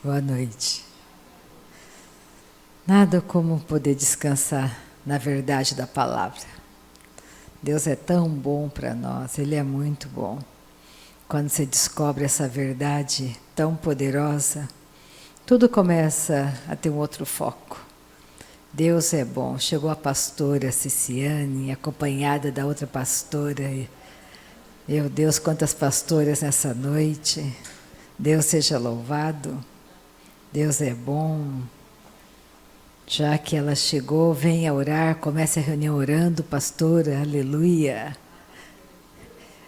Boa noite. Nada como poder descansar na verdade da palavra. Deus é tão bom para nós, Ele é muito bom. Quando você descobre essa verdade tão poderosa, tudo começa a ter um outro foco. Deus é bom. Chegou a pastora Ciciane, acompanhada da outra pastora. Meu Deus, quantas pastoras nessa noite. Deus seja louvado. Deus é bom. Já que ela chegou, venha orar, comece a reunião orando, pastora, aleluia.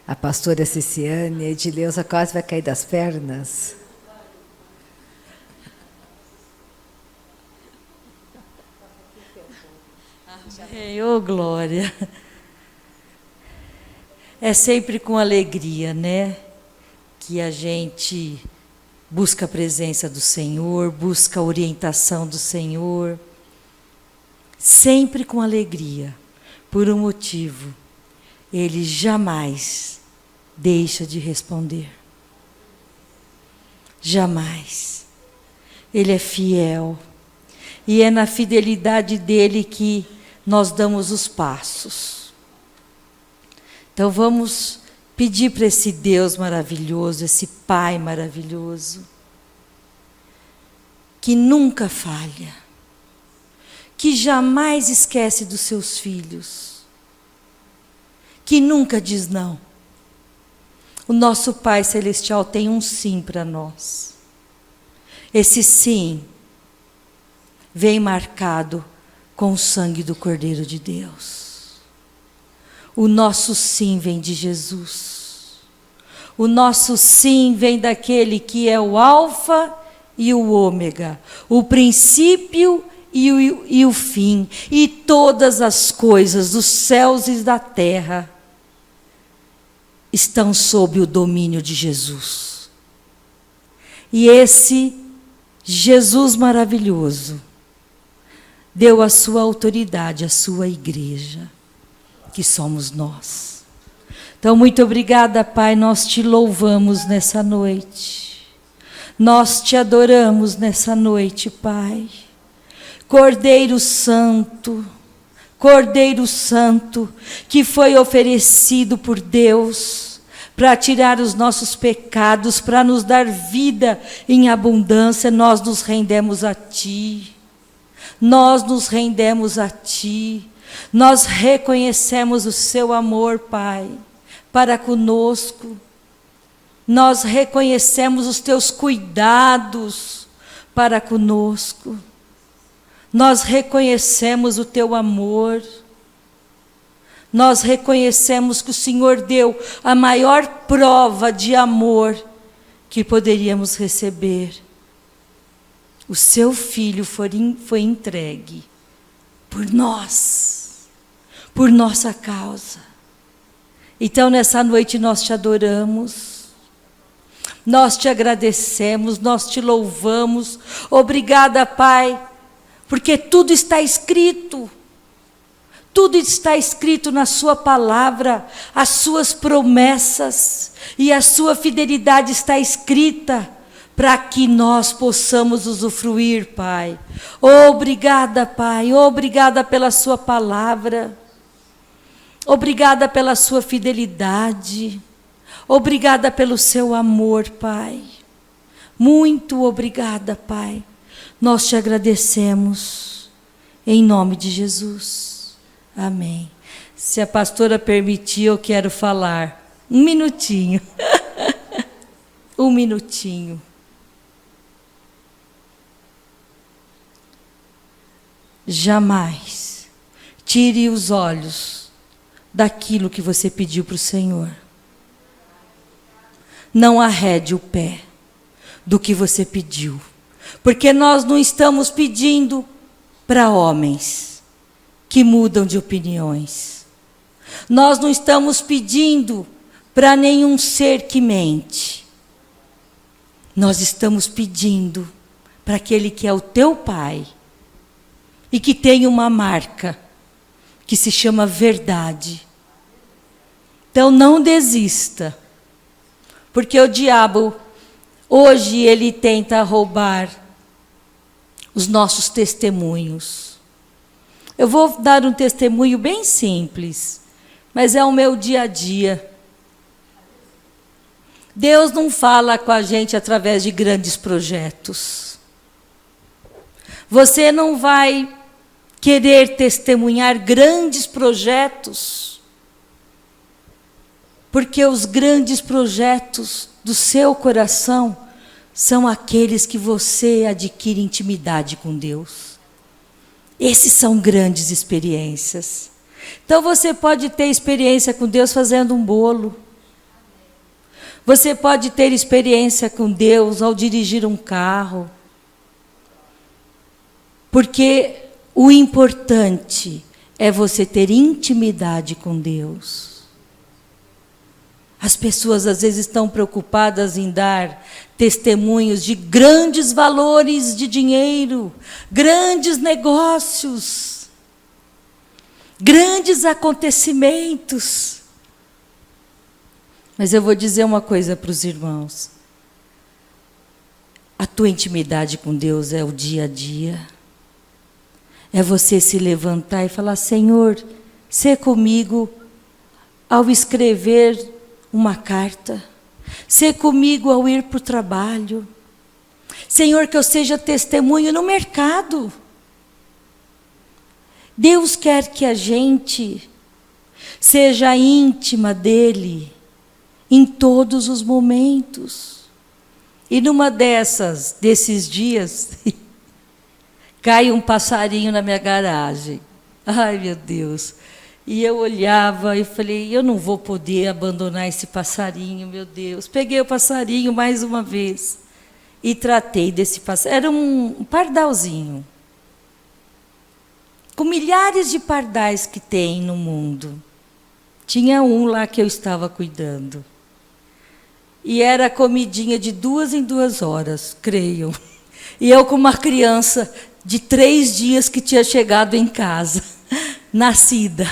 A pastora Ciciane, a Edileuza quase vai cair das pernas. Amém, ô glória. É sempre com alegria, né? Que a gente busca a presença do Senhor, busca a orientação do Senhor. Sempre com alegria, por um motivo. Ele jamais deixa de responder. Jamais. Ele é fiel. E é na fidelidade dele que nós damos os passos. Então vamos pedir para esse Deus maravilhoso, esse Pai maravilhoso, que nunca falha, que jamais esquece dos seus filhos, que nunca diz não. O nosso Pai Celestial tem um sim para nós. Esse sim vem marcado com o sangue do Cordeiro de Deus. O nosso sim vem de Jesus. O nosso sim vem daquele que é o Alfa e o Ômega, o princípio e o fim, e todas as coisas dos céus e da terra estão sob o domínio de Jesus. E esse Jesus maravilhoso deu a sua autoridade à sua igreja, que somos nós. Então, muito obrigada, Pai, nós te louvamos nessa noite. Nós te adoramos nessa noite, Pai. Cordeiro Santo, que foi oferecido por Deus para tirar os nossos pecados, para nos dar vida em abundância, nós nos rendemos a Ti. Nós nos rendemos a Ti. Nós reconhecemos o Seu amor, Pai, para conosco. Nós reconhecemos os Teus cuidados para conosco. Nós reconhecemos o Teu amor. Nós reconhecemos que o Senhor deu a maior prova de amor que poderíamos receber. O Seu Filho foi entregue por nós, por nossa causa. Então, nessa noite nós te adoramos, nós te agradecemos, nós te louvamos. Obrigada, Pai, porque tudo está escrito na sua palavra, as suas promessas e a sua fidelidade está escrita para que nós possamos usufruir, Pai. Obrigada, Pai, obrigada pela sua palavra, obrigada pela sua fidelidade, obrigada pelo seu amor, Pai. Muito obrigada, Pai. Nós te agradecemos, em nome de Jesus. Amém. Se a pastora permitir, eu quero falar um minutinho. Um minutinho. Jamais tire os olhos daquilo que você pediu para o Senhor. Não arrede o pé do que você pediu. Porque nós não estamos pedindo para homens que mudam de opiniões. Nós não estamos pedindo para nenhum ser que mente. Nós estamos pedindo para aquele que é o teu Pai e que tem uma marca que se chama verdade. Então não desista, porque o diabo Hoje ele tenta roubar os nossos testemunhos. Eu vou dar um testemunho bem simples, mas é o meu dia a dia. Deus não fala com a gente através de grandes projetos. Você não vai querer testemunhar grandes projetos, porque os grandes projetos do seu coração são aqueles que você adquire intimidade com Deus. Esses são grandes experiências. Então você pode ter experiência com Deus fazendo um bolo. Você pode ter experiência com Deus ao dirigir um carro. Porque o importante é você ter intimidade com Deus. As pessoas às vezes estão preocupadas em dar testemunhos de grandes valores de dinheiro, grandes negócios, grandes acontecimentos. Mas eu vou dizer uma coisa para os irmãos. A tua intimidade com Deus é o dia a dia. É você se levantar e falar: Senhor, sê comigo ao escrever uma carta. Sê comigo ao ir para o trabalho. Senhor, que eu seja testemunho no mercado. Deus quer que a gente seja íntima dEle em todos os momentos. E numa desses dias, cai um passarinho na minha garagem. Ai, meu Deus. E eu olhava e falei: eu não vou poder abandonar esse passarinho, meu Deus. Peguei o passarinho mais uma vez e tratei desse passarinho. Era um pardalzinho. Com milhares de pardais que tem no mundo. Tinha um lá que eu estava cuidando. E era comidinha de 2 em 2 horas, creiam. E eu com uma criança de 3 dias que tinha chegado em casa, nascida.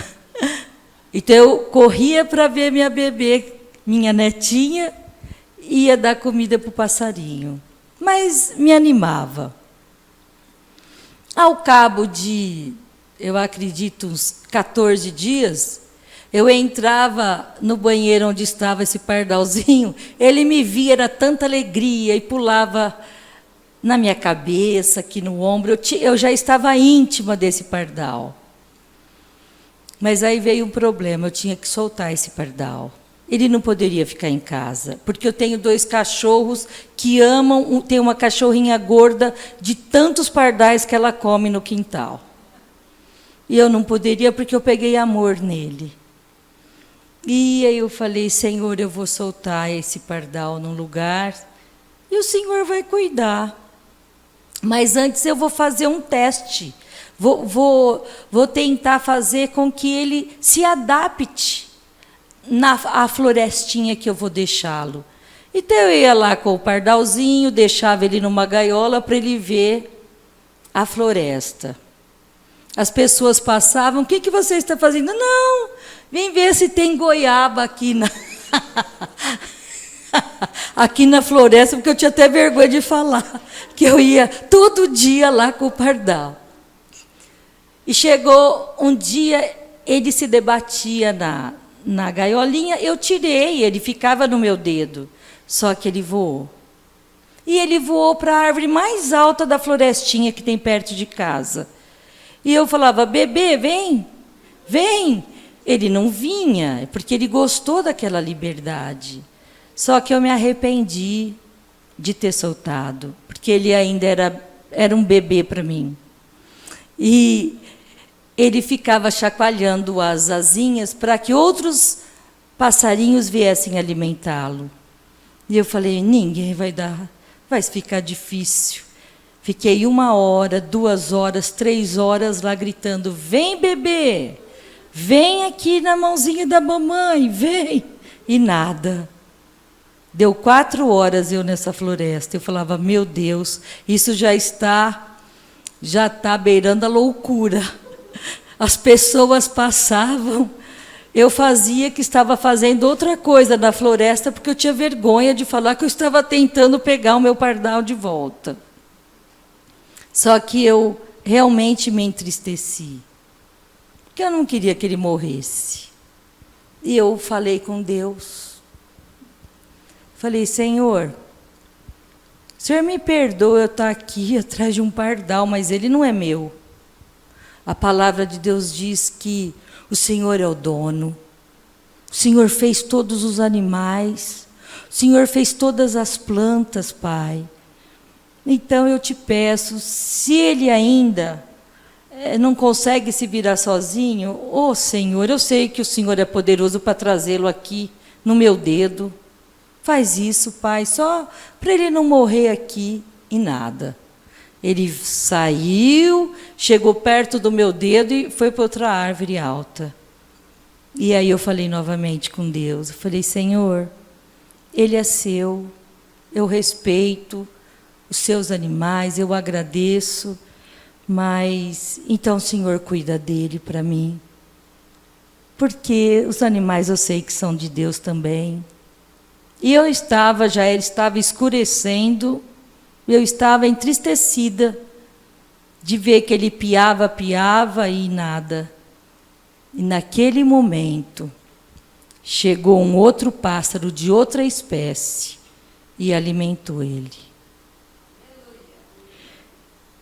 Então eu corria para ver minha bebê, minha netinha, e ia dar comida para o passarinho. Mas me animava. Ao cabo de, eu acredito, uns 14 dias, eu entrava no banheiro onde estava esse pardalzinho, ele me via, era tanta alegria, e pulava na minha cabeça, aqui no ombro. Eu já estava íntima desse pardal. Mas aí veio um problema, eu tinha que soltar esse pardal. Ele não poderia ficar em casa, porque eu tenho 2 cachorros que amam, tem uma cachorrinha gorda de tantos pardais que ela come no quintal. E eu não poderia, porque eu peguei amor nele. E aí eu falei: Senhor, eu vou soltar esse pardal num lugar, e o Senhor vai cuidar. Mas antes eu vou fazer um teste. Vou tentar fazer com que ele se adapte à florestinha que eu vou deixá-lo. Então eu ia lá com o pardalzinho, deixava ele numa gaiola para ele ver a floresta. As pessoas passavam: o que você está fazendo? Não, vem ver se tem goiaba aqui aqui na floresta, porque eu tinha até vergonha de falar que eu ia todo dia lá com o pardal. E chegou um dia, ele se debatia na gaiolinha, eu tirei, ele ficava no meu dedo, só que ele voou. E ele voou para a árvore mais alta da florestinha que tem perto de casa. E eu falava: bebê, vem, vem. Ele não vinha, porque ele gostou daquela liberdade. Só que eu me arrependi de ter soltado, porque ele ainda era um bebê para mim. E ele ficava chacoalhando as asinhas para que outros passarinhos viessem alimentá-lo. E eu falei: ninguém vai dar, vai ficar difícil. Fiquei 1 hora, 2 horas, 3 horas lá gritando: vem, bebê, vem aqui na mãozinha da mamãe, vem. E nada. Deu 4 horas eu nessa floresta. Eu falava: meu Deus, isso já está beirando a loucura. As pessoas passavam eu fazia que estava fazendo outra coisa na floresta, porque eu tinha vergonha de falar que eu estava tentando pegar o meu pardal de volta. Só que eu realmente me entristeci, porque eu não queria que ele morresse. E eu falei com Deus. Falei, Senhor, o Senhor me perdoa eu estar aqui atrás de um pardal, mas ele não é meu. A palavra de Deus diz que o Senhor é o dono. O Senhor fez todos os animais. O Senhor fez todas as plantas, Pai. Então eu te peço, se ele ainda não consegue se virar sozinho, ô Senhor, eu sei que o Senhor é poderoso para trazê-lo aqui no meu dedo. Faz isso, Pai, só para ele não morrer aqui e nada. Ele saiu, chegou perto do meu dedo e foi para outra árvore alta. E aí eu falei novamente com Deus, eu falei, Senhor, ele é seu, eu respeito os seus animais, eu agradeço, mas então o Senhor cuida dele para mim. Porque os animais eu sei que são de Deus também. E eu já estava escurecendo, eu estava entristecida de ver que ele piava e nada. E naquele momento, chegou um outro pássaro de outra espécie e alimentou ele.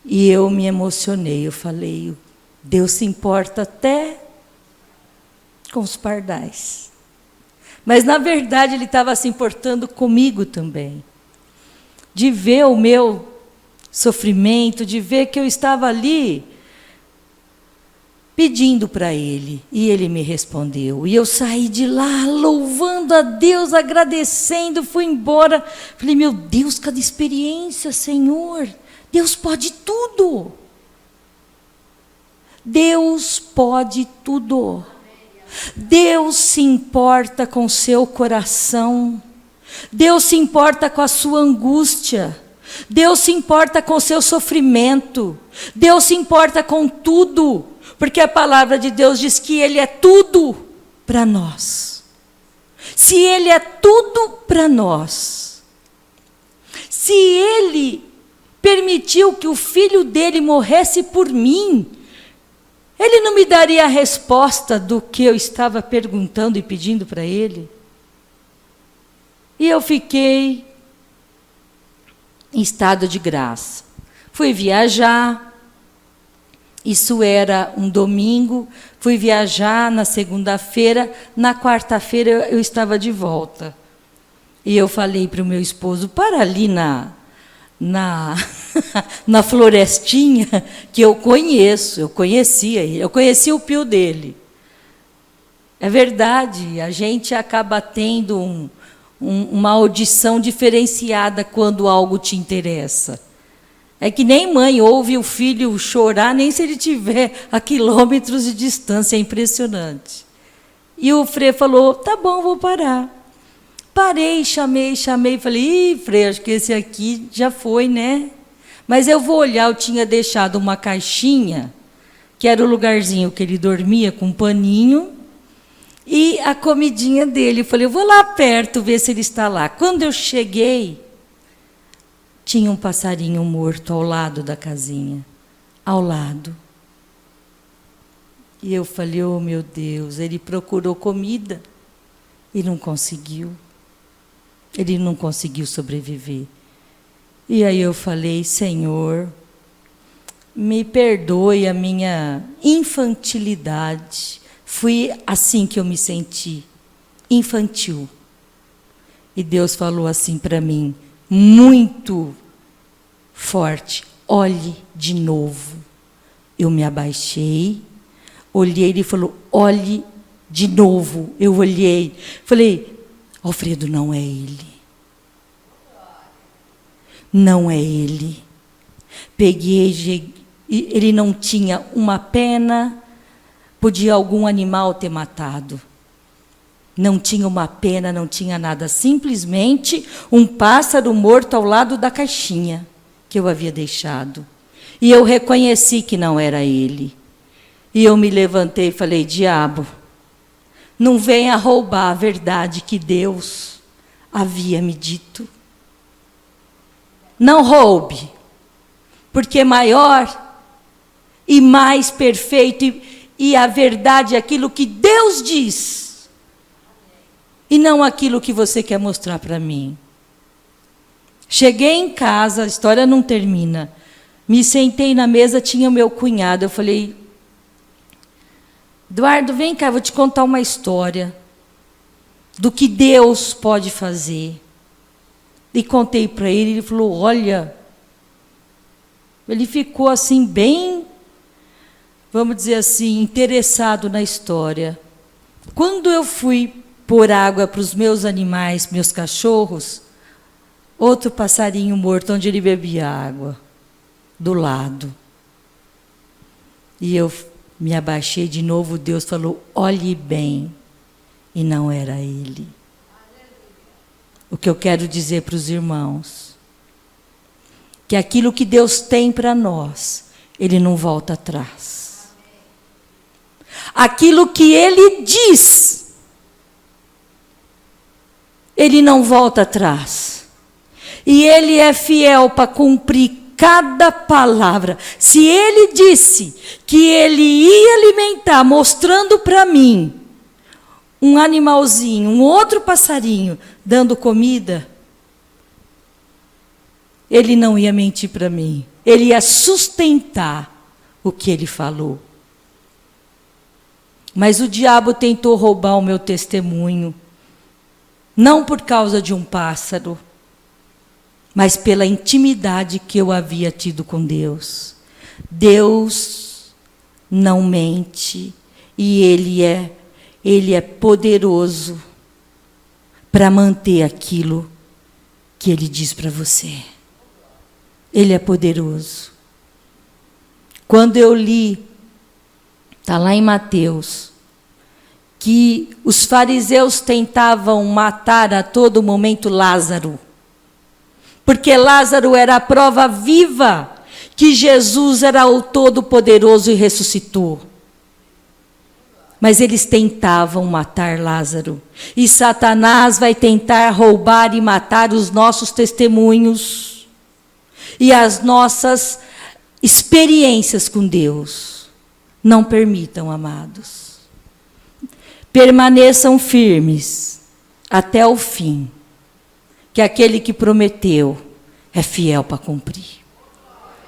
E eu me emocionei, eu falei, Deus se importa até com os pardais. Mas, na verdade, ele estava se importando comigo também. De ver o meu sofrimento, de ver que eu estava ali pedindo para ele. E ele me respondeu. E eu saí de lá louvando a Deus, agradecendo, fui embora. Falei, meu Deus, cada experiência, Senhor. Deus pode tudo. Deus pode tudo. Deus se importa com o seu coração. Deus se importa com a sua angústia. Deus se importa com o seu sofrimento. Deus se importa com tudo. Porque a palavra de Deus diz que Ele é tudo para nós. Se Ele é tudo para nós, se Ele permitiu que o filho dele morresse por mim, ele não me daria a resposta do que eu estava perguntando e pedindo para ele? E eu fiquei em estado de graça. Fui viajar, isso era um domingo, fui viajar na segunda-feira, na quarta-feira eu estava de volta. E eu falei para o meu esposo, para ali na florestinha, que eu conhecia ele, eu conhecia o pio dele. É verdade, a gente acaba tendo uma audição diferenciada quando algo te interessa. É que nem mãe ouve o filho chorar, nem se ele estiver a quilômetros de distância, é impressionante. E o Frei falou, tá bom, vou parar. Parei, chamei, falei, ih, Frei, acho que esse aqui já foi, né? Mas eu vou olhar, eu tinha deixado uma caixinha, que era o lugarzinho que ele dormia, com um paninho, e a comidinha dele. Eu falei, eu vou lá perto ver se ele está lá. Quando eu cheguei, tinha um passarinho morto ao lado da casinha, ao lado. E eu falei, oh meu Deus, ele procurou comida e não conseguiu. Ele não conseguiu sobreviver. E aí eu falei, Senhor, me perdoe a minha infantilidade. Fui assim que eu me senti, infantil. E Deus falou assim para mim, muito forte, olhe de novo. Eu me abaixei, olhei, ele falou, olhe de novo. Eu olhei, falei, Alfredo, não é ele. Não é ele. Peguei, ele não tinha uma pena, podia algum animal ter matado. Não tinha uma pena, não tinha nada. Simplesmente um pássaro morto ao lado da caixinha que eu havia deixado. E eu reconheci que não era ele. E eu me levantei e falei, diabo, não venha roubar a verdade que Deus havia me dito. Não roube, porque maior e mais perfeito e a verdade é aquilo que Deus diz, e não aquilo que você quer mostrar para mim. Cheguei em casa, a história não termina. Me sentei na mesa, tinha o meu cunhado. Eu falei, Eduardo, vem cá, eu vou te contar uma história do que Deus pode fazer. E contei para ele, ele falou, olha, ele ficou assim bem, vamos dizer assim, interessado na história. Quando eu fui pôr água para os meus animais, meus cachorros, outro passarinho morto onde ele bebia água, do lado. E eu me abaixei de novo, Deus falou, olhe bem. E não era ele. O que eu quero dizer para os irmãos, que aquilo que Deus tem para nós, Ele não volta atrás. Aquilo que Ele diz, Ele não volta atrás. E Ele é fiel para cumprir cada palavra. Se Ele disse que Ele ia alimentar, mostrando para mim, um animalzinho, um outro passarinho, dando comida, Ele não ia mentir para mim. Ele ia sustentar o que Ele falou. Mas o diabo tentou roubar o meu testemunho, não por causa de um pássaro, mas pela intimidade que eu havia tido com Deus. Deus não mente e Ele é poderoso para manter aquilo que Ele diz para você. Ele é poderoso. Quando eu li, está lá em Mateus, que os fariseus tentavam matar a todo momento Lázaro, porque Lázaro era a prova viva que Jesus era o Todo-Poderoso e ressuscitou. Mas eles tentavam matar Lázaro. E Satanás vai tentar roubar e matar os nossos testemunhos e as nossas experiências com Deus. Não permitam, amados. Permaneçam firmes até o fim, que aquele que prometeu é fiel para cumprir.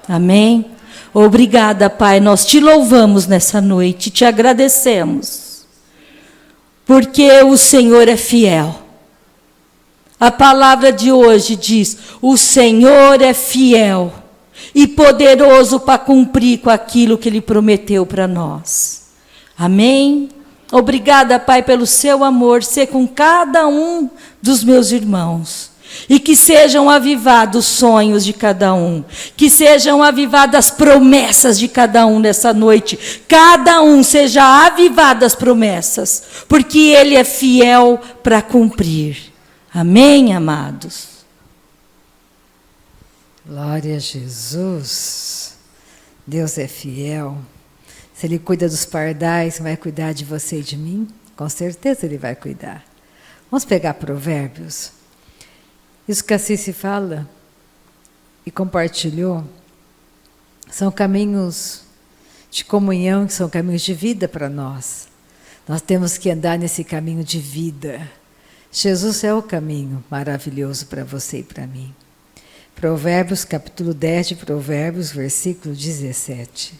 Amém? Obrigada, Pai, nós te louvamos nessa noite, te agradecemos, porque o Senhor é fiel. A palavra de hoje diz, o Senhor é fiel e poderoso para cumprir com aquilo que Ele prometeu para nós. Amém? Obrigada, Pai, pelo seu amor, ser com cada um dos meus irmãos. E que sejam avivados os sonhos de cada um. Que sejam avivadas as promessas de cada um nessa noite. Cada um seja avivado as promessas. Porque Ele é fiel para cumprir. Amém, amados? Glória a Jesus. Deus é fiel. Se Ele cuida dos pardais, vai cuidar de você e de mim? Com certeza Ele vai cuidar. Vamos pegar Provérbios. Isso que a Cici fala e compartilhou são caminhos de comunhão, que são caminhos de vida para nós. Nós temos que andar nesse caminho de vida. Jesus é o caminho maravilhoso para você e para mim. Provérbios, capítulo 10 de Provérbios, versículo 17.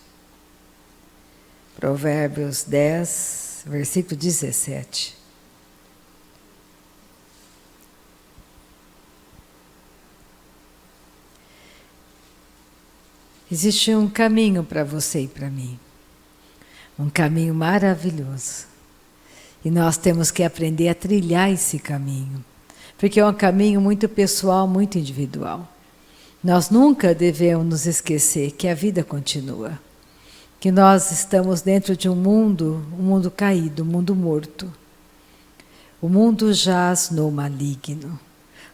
Provérbios 10, versículo 17. Existe um caminho para você e para mim. Um caminho maravilhoso. E nós temos que aprender a trilhar esse caminho. Porque é um caminho muito pessoal, muito individual. Nós nunca devemos nos esquecer que a vida continua. Que nós estamos dentro de um mundo caído, um mundo morto. O mundo jaz no maligno.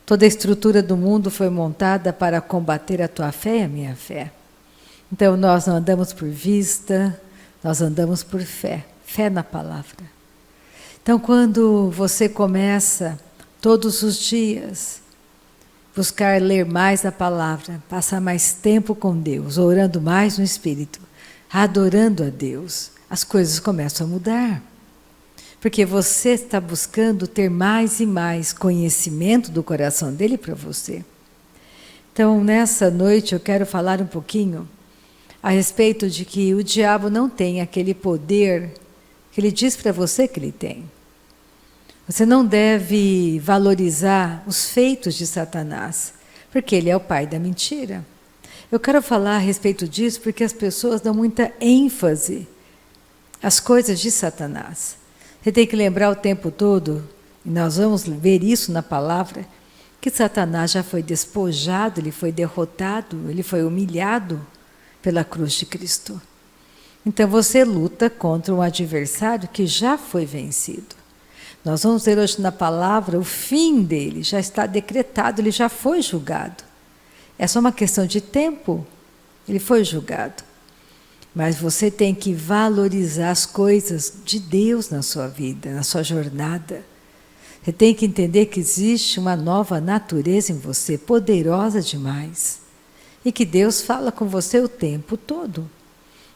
Toda a estrutura do mundo foi montada para combater a tua fé e a minha fé. Então, nós não andamos por vista, nós andamos por fé. Fé na palavra. Então, quando você começa todos os dias buscar ler mais a palavra, passar mais tempo com Deus, orando mais no Espírito, adorando a Deus, as coisas começam a mudar. Porque você está buscando ter mais e mais conhecimento do coração dele para você. Então, nessa noite eu quero falar um pouquinho a respeito de que o diabo não tem aquele poder que ele diz para você que ele tem. Você não deve valorizar os feitos de Satanás, porque ele é o pai da mentira. Eu quero falar a respeito disso porque as pessoas dão muita ênfase às coisas de Satanás. Você tem que lembrar o tempo todo, e nós vamos ver isso na palavra, que Satanás já foi despojado, ele foi derrotado, ele foi humilhado pela cruz de Cristo. Então você luta contra um adversário que já foi vencido. Nós vamos ver hoje na palavra o fim dele, já está decretado, ele já foi julgado. É só uma questão de tempo, ele foi julgado. Mas você tem que valorizar as coisas de Deus na sua vida, na sua jornada. Você tem que entender que existe uma nova natureza em você, poderosa demais. E que Deus fala com você o tempo todo.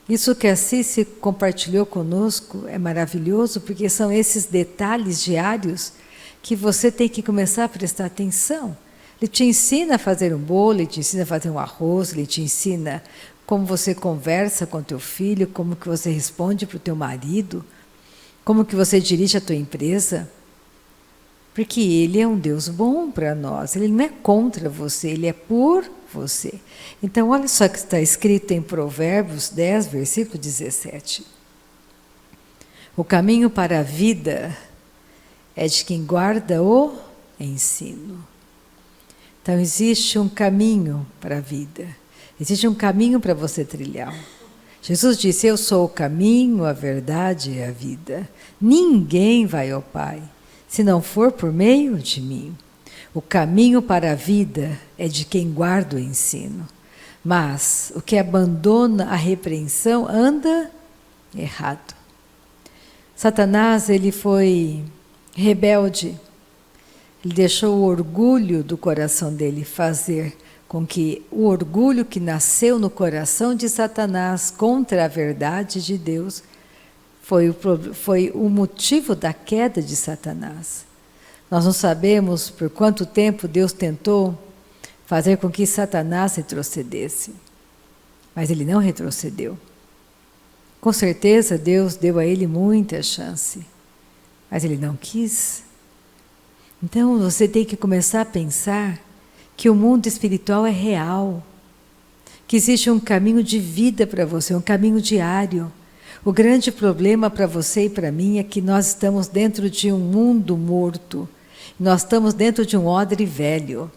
Isso que a Cici compartilhou conosco é maravilhoso, porque são esses detalhes diários que você tem que começar a prestar atenção. Ele te ensina a fazer um bolo, ele te ensina a fazer um arroz, ele te ensina como você conversa com teu filho, como que você responde para o teu marido, como que você dirige a tua empresa. Porque ele é um Deus bom para nós, ele não é contra você, ele é por você. Então, olha só o que está escrito em Provérbios 10, versículo 17. O caminho para a vida é de quem guarda o ensino. Então, existe um caminho para a vida. Existe um caminho para você trilhar. Jesus disse, eu sou o caminho, a verdade e a vida. Ninguém vai ao Pai, se não for por meio de mim. O caminho para a vida é de quem guarda o ensino. Mas o que abandona a repreensão anda errado. Satanás, ele foi rebelde. Ele deixou o orgulho do coração dele fazer com que o orgulho que nasceu no coração de Satanás contra a verdade de Deus foi o motivo da queda de Satanás. Nós não sabemos por quanto tempo Deus tentou fazer com que Satanás retrocedesse, mas ele não retrocedeu. Com certeza Deus deu a ele muita chance, mas ele não quis. Então você tem que começar a pensar que o mundo espiritual é real, que existe um caminho de vida para você, um caminho diário. O grande problema para você e para mim é que nós estamos dentro de um mundo morto, nós estamos dentro de um odre velho,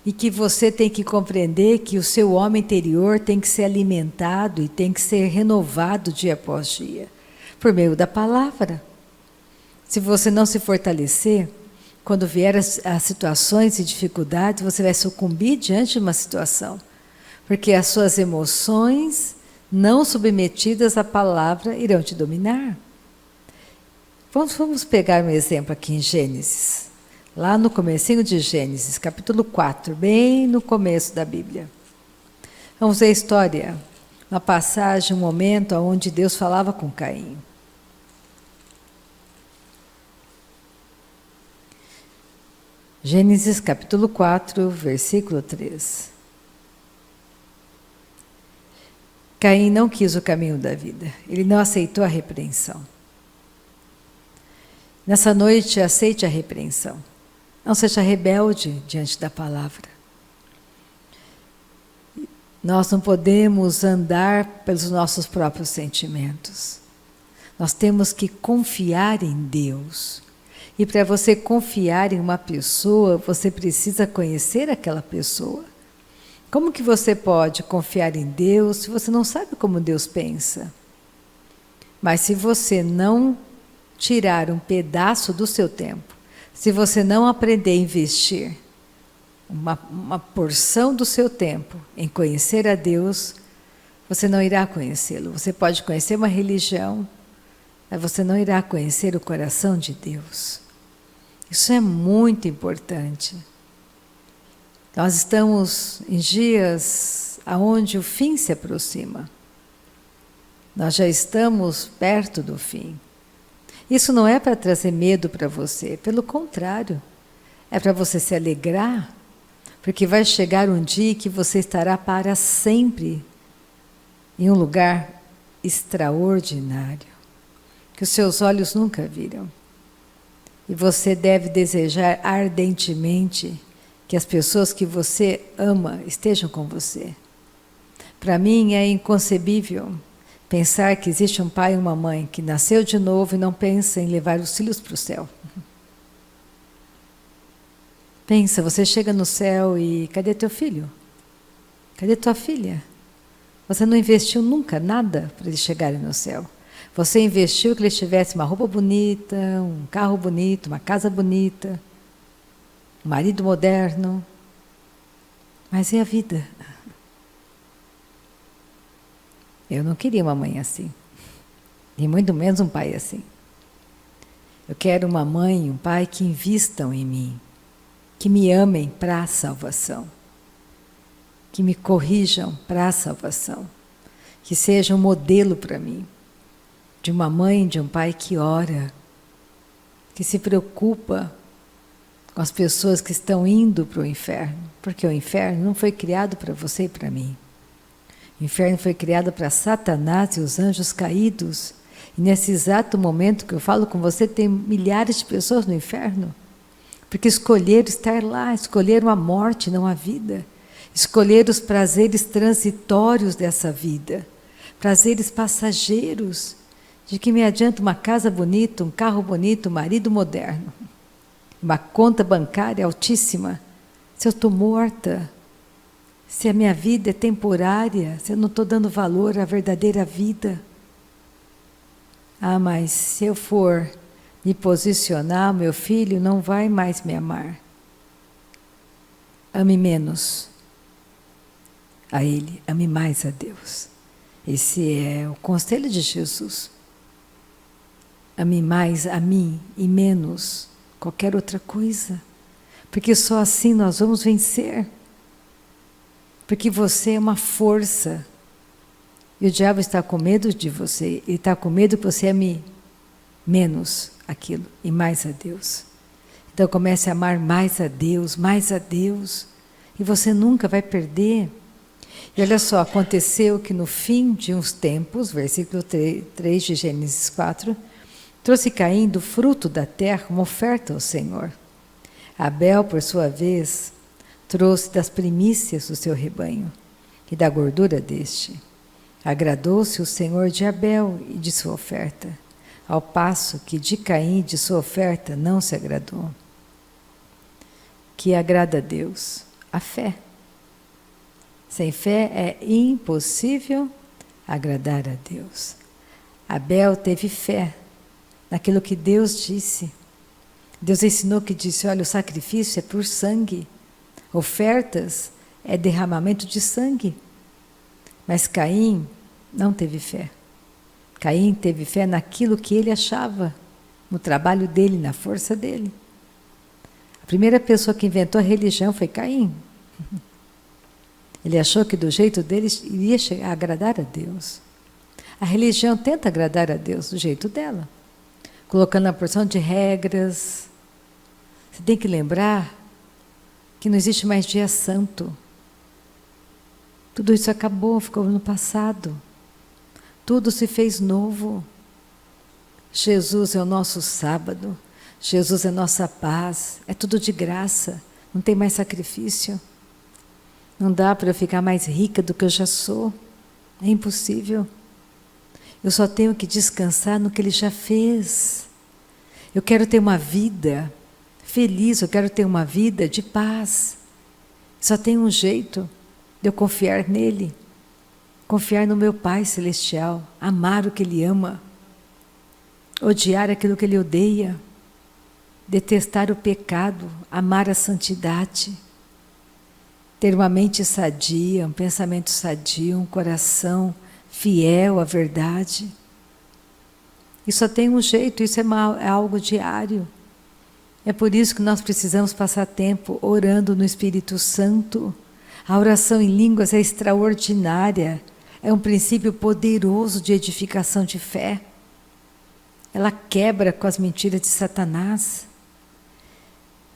e que você tem que compreender que o seu homem interior tem que ser alimentado e tem que ser renovado dia após dia, por meio da palavra. Se você não se fortalecer, quando vier as situações e dificuldades, você vai sucumbir diante de uma situação. Porque as suas emoções, não submetidas à palavra, irão te dominar. Vamos pegar um exemplo aqui em Gênesis. Lá no comecinho de Gênesis, capítulo 4, bem no começo da Bíblia. Vamos ver a história, uma passagem, um momento onde Deus falava com Caim. Gênesis capítulo 4, versículo 3. Caim não quis o caminho da vida, ele não aceitou a repreensão. Nessa noite, aceite a repreensão. Não seja rebelde diante da palavra. Nós não podemos andar pelos nossos próprios sentimentos. Nós temos que confiar em Deus. E para você confiar em uma pessoa, você precisa conhecer aquela pessoa. Como que você pode confiar em Deus se você não sabe como Deus pensa? Mas se você não tirar um pedaço do seu tempo, se você não aprender a investir uma porção do seu tempo em conhecer a Deus, você não irá conhecê-lo. Você pode conhecer uma religião, mas você não irá conhecer o coração de Deus. Isso é muito importante. Nós estamos em dias onde o fim se aproxima. Nós já estamos perto do fim. Isso não é para trazer medo para você, pelo contrário, é para você se alegrar, porque vai chegar um dia que você estará para sempre em um lugar extraordinário, que os seus olhos nunca viram. E você deve desejar ardentemente que as pessoas que você ama estejam com você. Para mim é inconcebível pensar que existe um pai e uma mãe que nasceu de novo e não pensa em levar os filhos para o céu. Pensa, você chega no céu e cadê teu filho? Cadê tua filha? Você não investiu nunca nada para eles chegarem no céu. Você investiu que eles tivessem uma roupa bonita, um carro bonito, uma casa bonita, um marido moderno. Mas e a vida? Eu não queria uma mãe assim, e muito menos um pai assim. Eu quero uma mãe e um pai que invistam em mim, que me amem para a salvação, que me corrijam para a salvação, que sejam um modelo para mim, de uma mãe e de um pai que ora, que se preocupa com as pessoas que estão indo para o inferno, porque o inferno não foi criado para você e para mim. O inferno foi criado para Satanás e os anjos caídos. E nesse exato momento que eu falo com você, tem milhares de pessoas no inferno. Porque escolheram estar lá, escolheram a morte, não a vida. Escolheram os prazeres transitórios dessa vida. Prazeres passageiros. De que me adianta uma casa bonita, um carro bonito, um marido moderno. Uma conta bancária altíssima. Se eu estou morta, se a minha vida é temporária, se eu não estou dando valor à verdadeira vida. Ah, mas se eu for me posicionar, meu filho não vai mais me amar. Ame menos a Ele, ame mais a Deus. Esse é o conselho de Jesus. Ame mais a mim e menos qualquer outra coisa. Porque só assim nós vamos vencer. Porque você é uma força. E o diabo está com medo de você. Ele está com medo que você ame menos aquilo e mais a Deus. Então comece a amar mais a Deus, mais a Deus. E você nunca vai perder. E olha só, aconteceu que no fim de uns tempos, versículo 3 de Gênesis 4, trouxe Caim do fruto da terra uma oferta ao Senhor. Abel, por sua vez, trouxe das primícias do seu rebanho e da gordura deste. Agradou-se o Senhor de Abel e de sua oferta, ao passo que de Caim e de sua oferta não se agradou. Que agrada a Deus? A fé. Sem fé é impossível agradar a Deus. Abel teve fé naquilo que Deus disse. Deus ensinou que disse, olha, o sacrifício é por sangue. Ofertas é derramamento de sangue. Mas Caim não teve fé. Caim teve fé naquilo que ele achava, no trabalho dele, na força dele. A primeira pessoa que inventou a religião foi Caim. Ele achou que do jeito dele iria chegar a agradar a Deus. A religião tenta agradar a Deus do jeito dela, colocando uma porção de regras. Você tem que lembrar que não existe mais dia santo. Tudo isso acabou, ficou no passado. Tudo se fez novo. Jesus é o nosso sábado. Jesus é nossa paz. É tudo de graça. Não tem mais sacrifício. Não dá para eu ficar mais rica do que eu já sou. É impossível. Eu só tenho que descansar no que Ele já fez. Eu quero ter uma vida feliz, eu quero ter uma vida de paz. Só tem um jeito de eu confiar nele. Confiar no meu Pai Celestial, amar o que Ele ama, odiar aquilo que Ele odeia, detestar o pecado, amar a santidade, ter uma mente sadia, um pensamento sadio, um coração fiel à verdade. E só tem um jeito, isso é algo diário. É por isso que nós precisamos passar tempo orando no Espírito Santo. A oração em línguas é extraordinária. É um princípio poderoso de edificação de fé. Ela quebra com as mentiras de Satanás.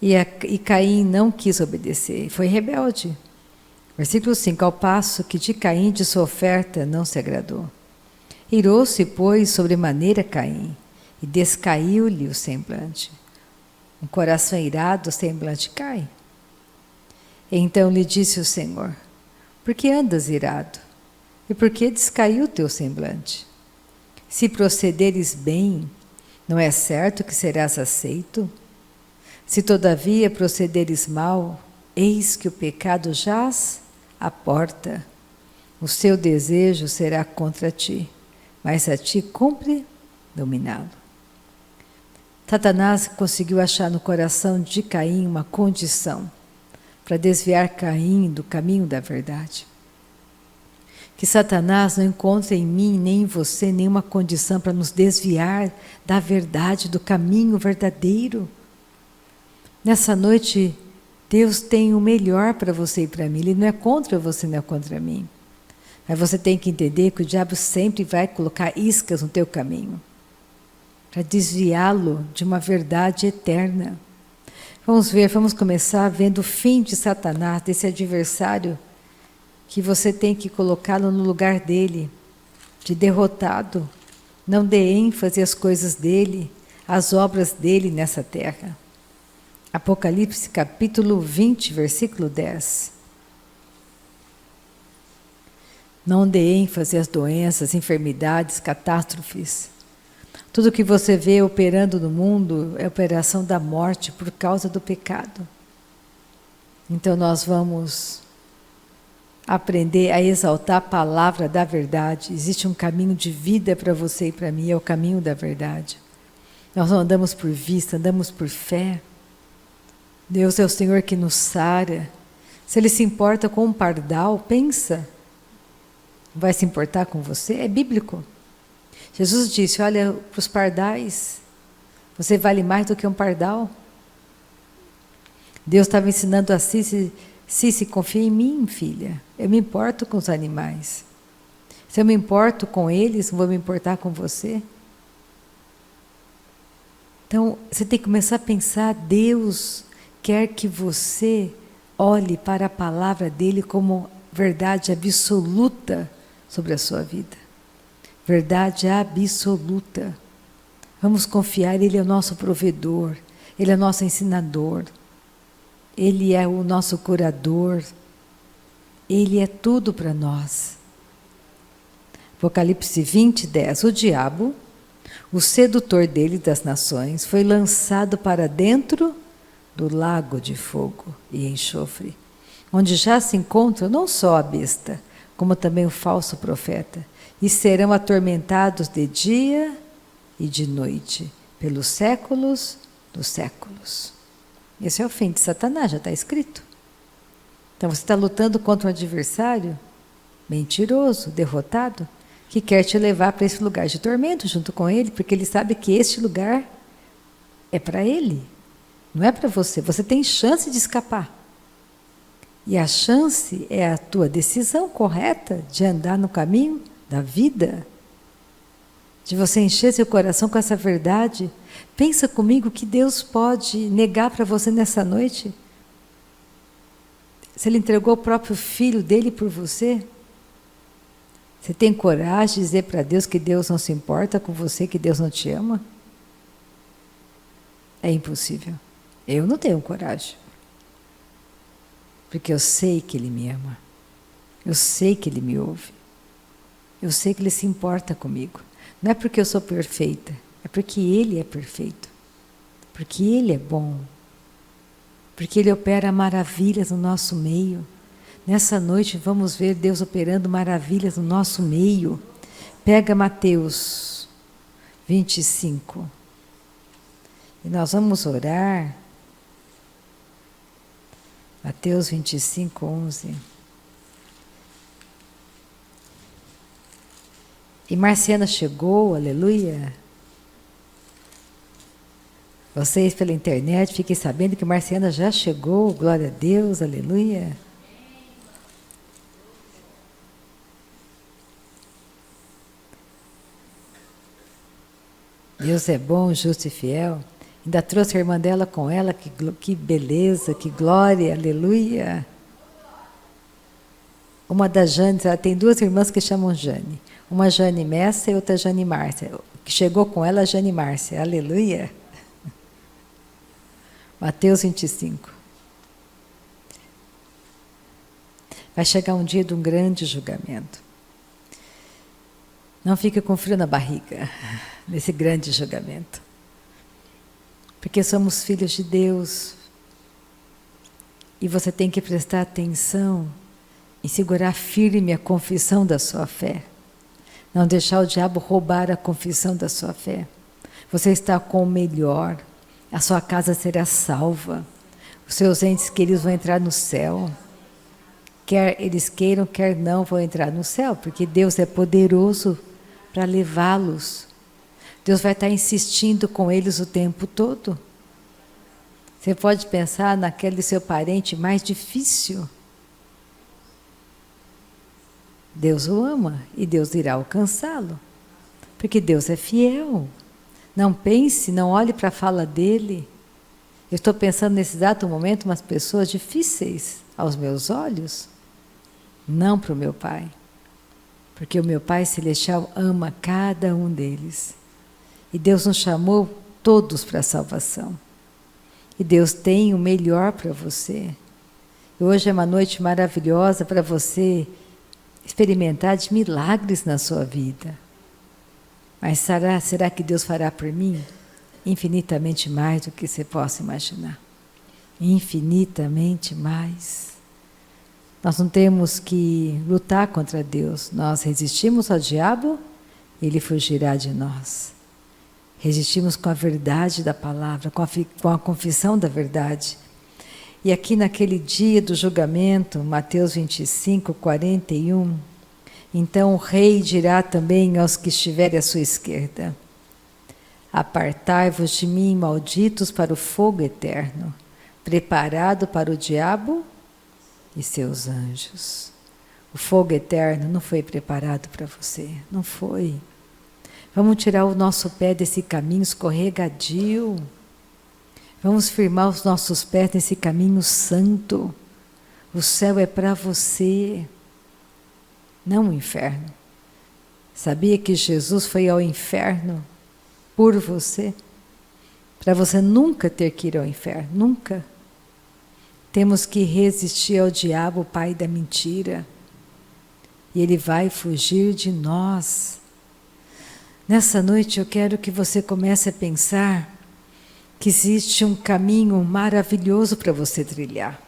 E Caim não quis obedecer, foi rebelde. Versículo 5, ao passo que de Caim de sua oferta não se agradou. Irou-se, pois, sobremaneira Caim, e descaiu-lhe o semblante. Um coração irado, o semblante cai. Então lhe disse o Senhor, por que andas irado? E por que descaiu o teu semblante? Se procederes bem, não é certo que serás aceito? Se todavia procederes mal, eis que o pecado jaz à porta. O seu desejo será contra ti, mas a ti cumpre dominá-lo. Satanás conseguiu achar no coração de Caim uma condição para desviar Caim do caminho da verdade. Que Satanás não encontre em mim nem em você nenhuma condição para nos desviar da verdade, do caminho verdadeiro. Nessa noite, Deus tem o melhor para você e para mim. Ele não é contra você, não é contra mim. Mas você tem que entender que o diabo sempre vai colocar iscas no teu caminho para desviá-lo de uma verdade eterna. Vamos começar vendo o fim de Satanás, desse adversário, que você tem que colocá-lo no lugar dele, de derrotado. Não dê ênfase às coisas dele, às obras dele nessa terra. Apocalipse capítulo 20, versículo 10. Não dê ênfase às doenças, enfermidades, catástrofes. Tudo que você vê operando no mundo é operação da morte por causa do pecado. Então nós vamos aprender a exaltar a palavra da verdade. Existe um caminho de vida para você e para mim, é o caminho da verdade. Nós não andamos por vista, andamos por fé. Deus é o Senhor que nos sara. Se Ele se importa com um pardal, pensa. Vai se importar com você? É bíblico. Jesus disse, olha, para os pardais, você vale mais do que um pardal. Deus estava ensinando a Cici, confia em mim, filha. Eu me importo com os animais. Se eu me importo com eles, não vou me importar com você. Então, você tem que começar a pensar, Deus quer que você olhe para a palavra dele como verdade absoluta sobre a sua vida. Verdade absoluta. Vamos confiar, Ele é o nosso provedor, Ele é o nosso ensinador, Ele é o nosso curador, Ele é tudo para nós. Apocalipse 20, 10. O diabo, o sedutor dele das nações, foi lançado para dentro do lago de fogo e enxofre, onde já se encontra não só a besta, como também o falso profeta, e serão atormentados de dia e de noite, pelos séculos dos séculos. Esse é o fim de Satanás, já está escrito. Então você está lutando contra um adversário mentiroso, derrotado, que quer te levar para esse lugar de tormento junto com ele, porque ele sabe que este lugar é para ele, não é para você. Você tem chance de escapar. E a chance é a tua decisão correta de andar no caminho da vida, de você encher seu coração com essa verdade. Pensa comigo que Deus pode negar para você nessa noite. Se Ele entregou o próprio Filho dele por você, você tem coragem de dizer para Deus que Deus não se importa com você, que Deus não te ama? É impossível. Eu não tenho coragem. Porque eu sei que Ele me ama. Eu sei que Ele me ouve. Eu sei que Ele se importa comigo. Não é porque eu sou perfeita, é porque Ele é perfeito. Porque Ele é bom. Porque Ele opera maravilhas no nosso meio. Nessa noite vamos ver Deus operando maravilhas no nosso meio. Pega Mateus 25. E nós vamos orar. Mateus 25, 11. E Marciana chegou, aleluia. Vocês pela internet, fiquem sabendo que Marciana já chegou, glória a Deus, aleluia. Deus é bom, justo e fiel. Ainda trouxe a irmã dela com ela, que beleza, que glória, aleluia. Uma das Janes, ela tem duas irmãs que chamam Jane. Uma Jane Messa e outra Jane Márcia. Que chegou com ela, Jane Márcia, aleluia. Mateus 25. Vai chegar um dia de um grande julgamento. Não fique com frio na barriga nesse grande julgamento. Porque somos filhos de Deus. E você tem que prestar atenção e segurar firme a confissão da sua fé. Não deixar o diabo roubar a confissão da sua fé. Você está com o melhor. A sua casa será salva. Os seus entes queridos vão entrar no céu. Quer eles queiram, quer não, vão entrar no céu. Porque Deus é poderoso para levá-los. Deus vai estar insistindo com eles o tempo todo. Você pode pensar naquele seu parente mais difícil. Deus o ama e Deus irá alcançá-lo. Porque Deus é fiel. Não pense, não olhe para a fala dele. Eu estou pensando nesse exato momento umas pessoas difíceis aos meus olhos. Não para o meu Pai. Porque o meu Pai Celestial ama cada um deles. E Deus nos chamou todos para a salvação. E Deus tem o melhor para você. E hoje é uma noite maravilhosa para você experimentar de milagres na sua vida. Mas será que Deus fará por mim? Infinitamente mais do que você possa imaginar. Infinitamente mais. Nós não temos que lutar contra Deus. Nós resistimos ao diabo, ele fugirá de nós. Resistimos com a verdade da palavra, com a confissão da verdade. E aqui naquele dia do julgamento, Mateus 25, 41, então o rei dirá também aos que estiverem à sua esquerda: apartai-vos de mim, malditos, para o fogo eterno, preparado para o diabo e seus anjos. O fogo eterno não foi preparado para você, não foi. Vamos tirar o nosso pé desse caminho escorregadio. Vamos firmar os nossos pés nesse caminho santo. O céu é para você, não o inferno. Sabia que Jesus foi ao inferno por você? Para você nunca ter que ir ao inferno, nunca. Temos que resistir ao diabo, o pai da mentira. E ele vai fugir de nós. Nessa noite eu quero que você comece a pensar que existe um caminho maravilhoso para você trilhar.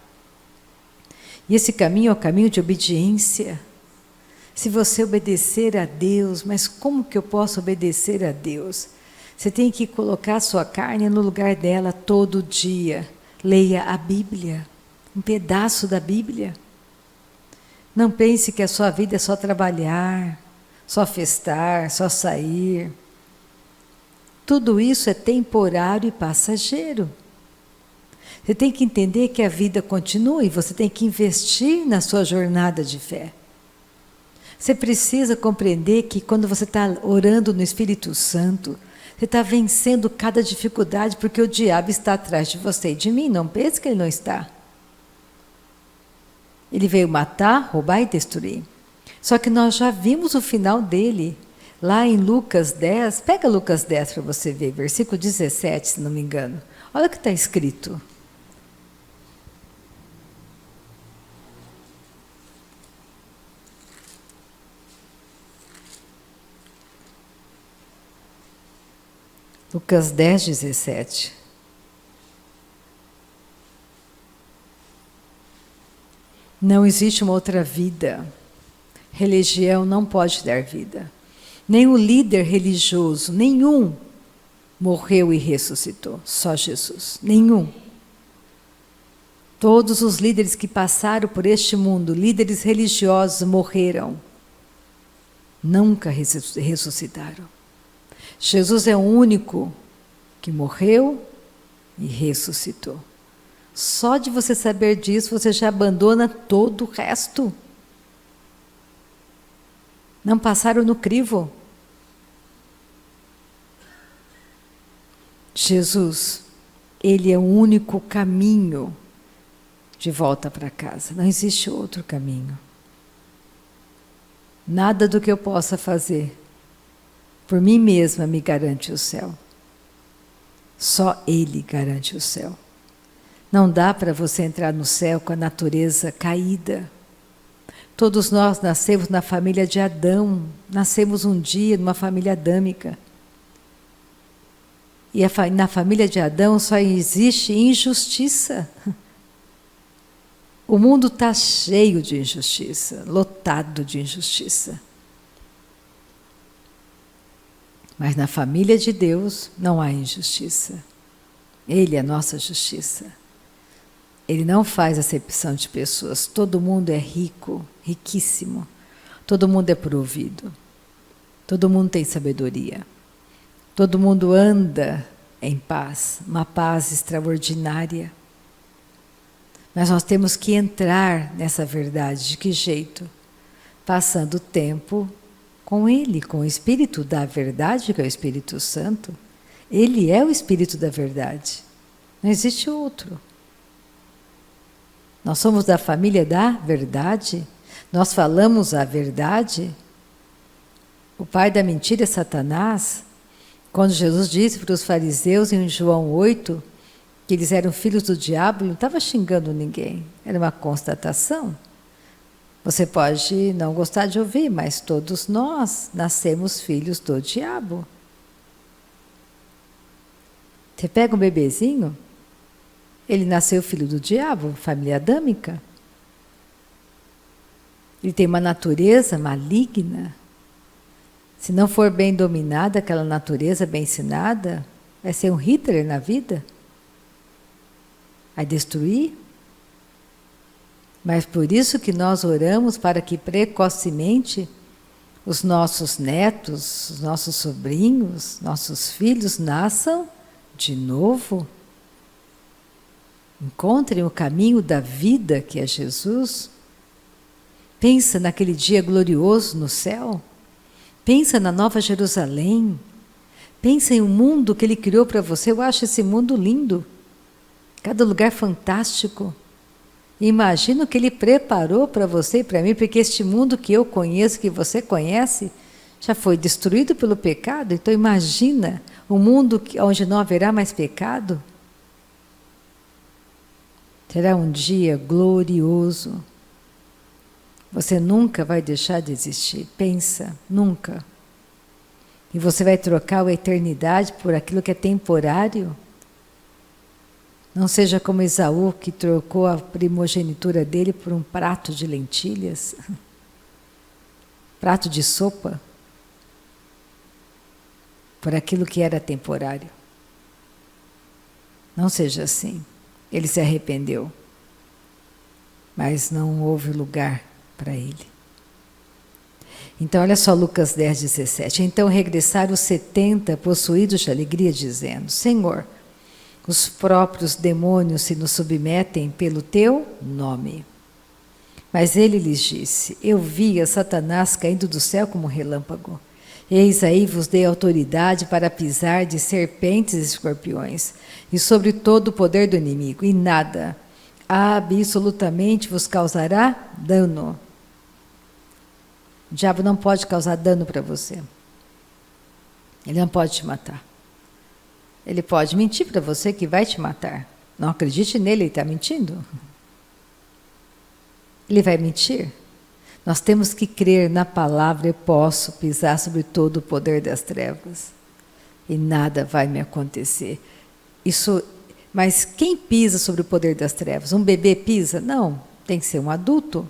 E esse caminho é o caminho de obediência. Se você obedecer a Deus, mas como que eu posso obedecer a Deus? Você tem que colocar a sua carne no lugar dela todo dia. Leia a Bíblia, um pedaço da Bíblia. Não pense que a sua vida é só trabalhar, só festar, só sair. Tudo isso é temporário e passageiro. Você tem que entender que a vida continua e você tem que investir na sua jornada de fé. Você precisa compreender que quando você está orando no Espírito Santo, você está vencendo cada dificuldade porque o diabo está atrás de você e de mim. Não pense que ele não está. Ele veio matar, roubar e destruir. Só que nós já vimos o final dele. Lá em Lucas 10, pega Lucas 10 para você ver, versículo 17, se não me engano. Olha o que está escrito. Lucas 10, 17. Não existe uma outra vida. Religião não pode dar vida. Nem o líder religioso, nenhum, morreu e ressuscitou. Só Jesus, nenhum. Todos os líderes que passaram por este mundo, líderes religiosos, morreram. Nunca ressuscitaram. Jesus é o único que morreu e ressuscitou. Só de você saber disso, você já abandona todo o resto. Não passaram no crivo. Jesus, Ele é o único caminho de volta para casa. Não existe outro caminho. Nada do que eu possa fazer por mim mesma me garante o céu. Só Ele garante o céu. Não dá para você entrar no céu com a natureza caída. Todos nós nascemos na família de Adão. Nascemos um dia numa família adâmica. E na família de Adão só existe injustiça. O mundo está cheio de injustiça, lotado de injustiça. Mas na família de Deus não há injustiça. Ele é a nossa justiça. Ele não faz acepção de pessoas. Todo mundo é rico, riquíssimo. Todo mundo é provido. Todo mundo tem sabedoria. Todo mundo anda em paz, uma paz extraordinária. Mas nós temos que entrar nessa verdade. De que jeito? Passando tempo com Ele, com o Espírito da verdade, que é o Espírito Santo. Ele é o Espírito da verdade. Não existe outro. Nós somos da família da verdade. Nós falamos a verdade. O pai da mentira é Satanás. Quando Jesus disse para os fariseus em João 8 que eles eram filhos do diabo, ele não estava xingando ninguém. Era uma constatação. Você pode não gostar de ouvir, mas todos nós nascemos filhos do diabo. Você pega um bebezinho, ele nasceu filho do diabo, família adâmica. Ele tem uma natureza maligna. Se não for bem dominada aquela natureza, bem ensinada, vai ser um Hitler na vida. Vai destruir. Mas por isso que nós oramos para que precocemente os nossos netos, os nossos sobrinhos, nossos filhos nasçam de novo. Encontrem o caminho da vida que é Jesus. Pensa naquele dia glorioso no céu. Pensa na Nova Jerusalém. Pensa em um mundo que Ele criou para você. Eu acho esse mundo lindo. Cada lugar fantástico. Imagina o que Ele preparou para você e para mim, porque este mundo que eu conheço, que você conhece, já foi destruído pelo pecado. Então imagina um mundo onde não haverá mais pecado. Será um dia glorioso. Você nunca vai deixar de existir. Pensa, nunca. E você vai trocar a eternidade por aquilo que é temporário? Não seja como Esaú, que trocou a primogenitura dele por um prato de lentilhas. Prato de sopa. Por aquilo que era temporário. Não seja assim. Ele se arrependeu. Mas não houve lugar para ele. Então, olha só Lucas 10, 17. Então regressaram os 70 possuídos de alegria, dizendo: Senhor, os próprios demônios se nos submetem pelo teu nome. Mas ele lhes disse: Eu via Satanás caindo do céu como um relâmpago. Eis aí vos dei autoridade para pisar de serpentes e escorpiões, e sobre todo o poder do inimigo, e nada, absolutamente vos causará dano. O diabo não pode causar dano para você. Ele não pode te matar. Ele pode mentir para você que vai te matar. Não acredite nele, ele está mentindo. Ele vai mentir. Nós temos que crer na palavra: eu posso pisar sobre todo o poder das trevas e nada vai me acontecer. Mas quem pisa sobre o poder das trevas? Um bebê pisa? Não, tem que ser um adulto.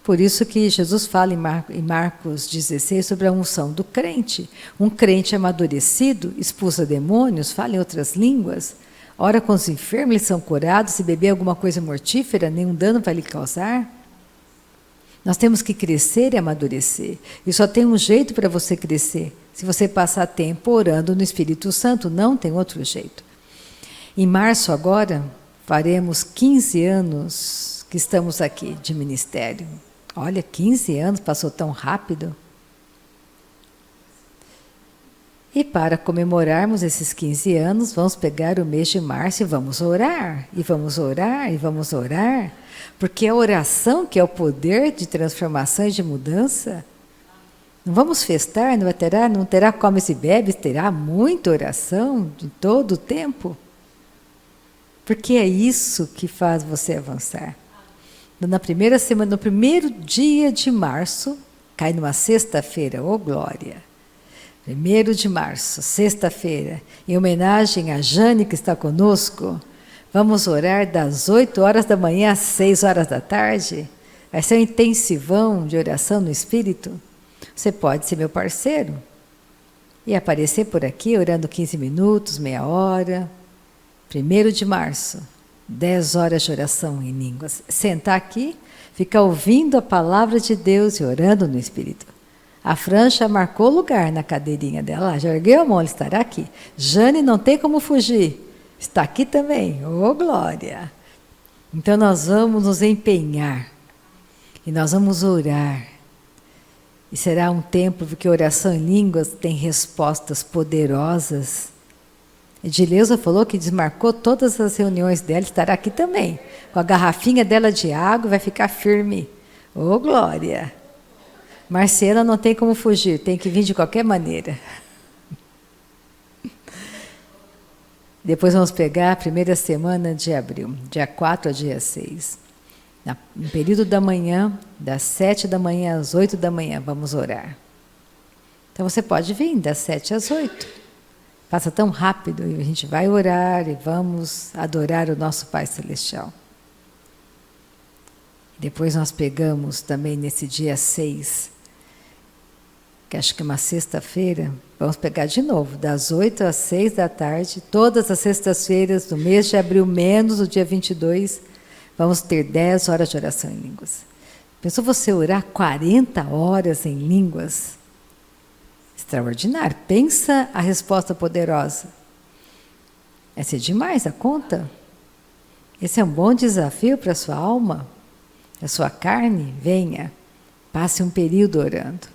Por isso que Jesus fala em Marcos 16 sobre a unção do crente. Um crente amadurecido expulsa demônios, fala em outras línguas, ora com os enfermos, eles são curados. Se beber alguma coisa mortífera, nenhum dano vai lhe causar. Nós temos que crescer e amadurecer. E só tem um jeito para você crescer: se você passar tempo orando no Espírito Santo, não tem outro jeito. Em março agora, faremos 15 anos que estamos aqui de ministério. Olha, 15 anos, passou tão rápido. E para comemorarmos esses 15 anos, vamos pegar o mês de março e vamos orar, e vamos orar, e vamos orar, porque a oração que é o poder de transformação e de mudança. Não vamos festar, não terá comes e bebes, terá muita oração de todo o tempo. Porque é isso que faz você avançar. Na primeira semana, no primeiro dia de março, cai numa sexta-feira, ô glória! 1º de março, sexta-feira, em homenagem a Jane que está conosco, vamos orar das 8 horas da manhã às 6 horas da tarde. Vai ser um intensivão de oração no Espírito. Você pode ser meu parceiro e aparecer por aqui orando 15 minutos, meia hora. 1º de março, 10 horas de oração em línguas. Sentar aqui, ficar ouvindo a palavra de Deus e orando no Espírito. A Fran já marcou lugar na cadeirinha dela. Já ergueu a mão, ela estará aqui. Jane não tem como fugir. Está aqui também. Ô, glória! Então nós vamos nos empenhar. E nós vamos orar. E será um tempo, porque oração em línguas tem respostas poderosas. Edileuza falou que desmarcou todas as reuniões dela. Estará aqui também. Com a garrafinha dela de água, vai ficar firme. Ô, glória! Marcela não tem como fugir, tem que vir de qualquer maneira. Depois vamos pegar a primeira semana de abril, dia 4 a dia 6. No período da manhã, das 7 da manhã às 8 da manhã, vamos orar. Então você pode vir das 7 às 8. Passa tão rápido e a gente vai orar e vamos adorar o nosso Pai Celestial. Depois nós pegamos também nesse dia 6, que acho que é uma sexta-feira, vamos pegar de novo, das 8 às 6 da tarde, todas as sextas-feiras do mês de abril, menos o dia 22, vamos ter 10 horas de oração em línguas. Pensou você orar 40 horas em línguas? Extraordinário. Pensa a resposta poderosa. Vai ser demais a conta? Esse é um bom desafio para a sua alma, a sua carne. Venha, passe um período orando.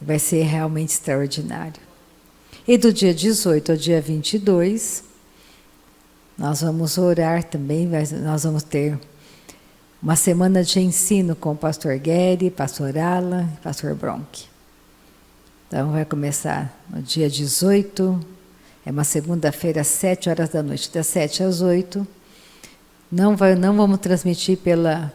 Vai ser realmente extraordinário. E do dia 18 ao dia 22, nós vamos orar também, nós vamos ter uma semana de ensino com o pastor Gueri, pastor Alan e pastor Bronk. Então vai começar no dia 18, é uma segunda-feira às 7 horas da noite, das 7 às 8. Não vamos transmitir pela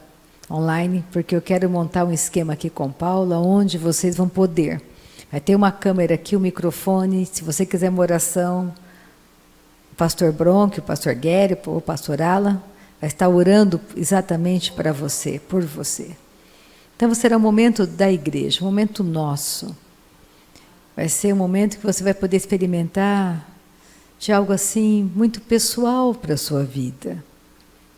online, porque eu quero montar um esquema aqui com Paula, onde vocês vão poder. Vai ter uma câmera aqui, um microfone, se você quiser uma oração, o pastor Bronco, o pastor Gueri, o pastor Alan, vai estar orando exatamente para você, por você. Então será um momento da igreja, um momento nosso. Vai ser um momento que você vai poder experimentar de algo assim, muito pessoal para a sua vida.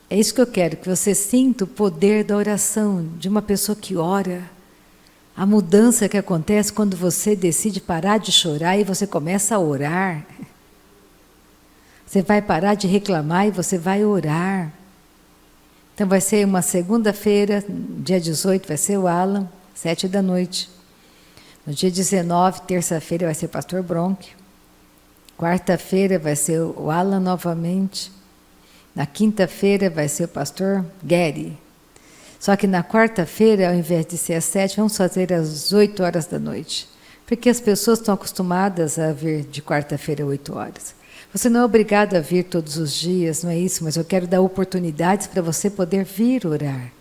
É isso que eu quero, que você sinta o poder da oração, de uma pessoa que ora. A mudança que acontece quando você decide parar de chorar e você começa a orar. Você vai parar de reclamar e você vai orar. Então vai ser uma segunda-feira, dia 18, vai ser o Alan, 7 da noite. No dia 19, terça-feira, vai ser o pastor Bronk. Quarta-feira vai ser o Alan novamente. Na quinta-feira vai ser o pastor Gueri. Só que na quarta-feira, ao invés de ser às 7, vamos fazer às 8 horas da noite. Porque as pessoas estão acostumadas a vir de quarta-feira às 8 horas. Você não é obrigado a vir todos os dias, não é isso, mas eu quero dar oportunidades para você poder vir orar.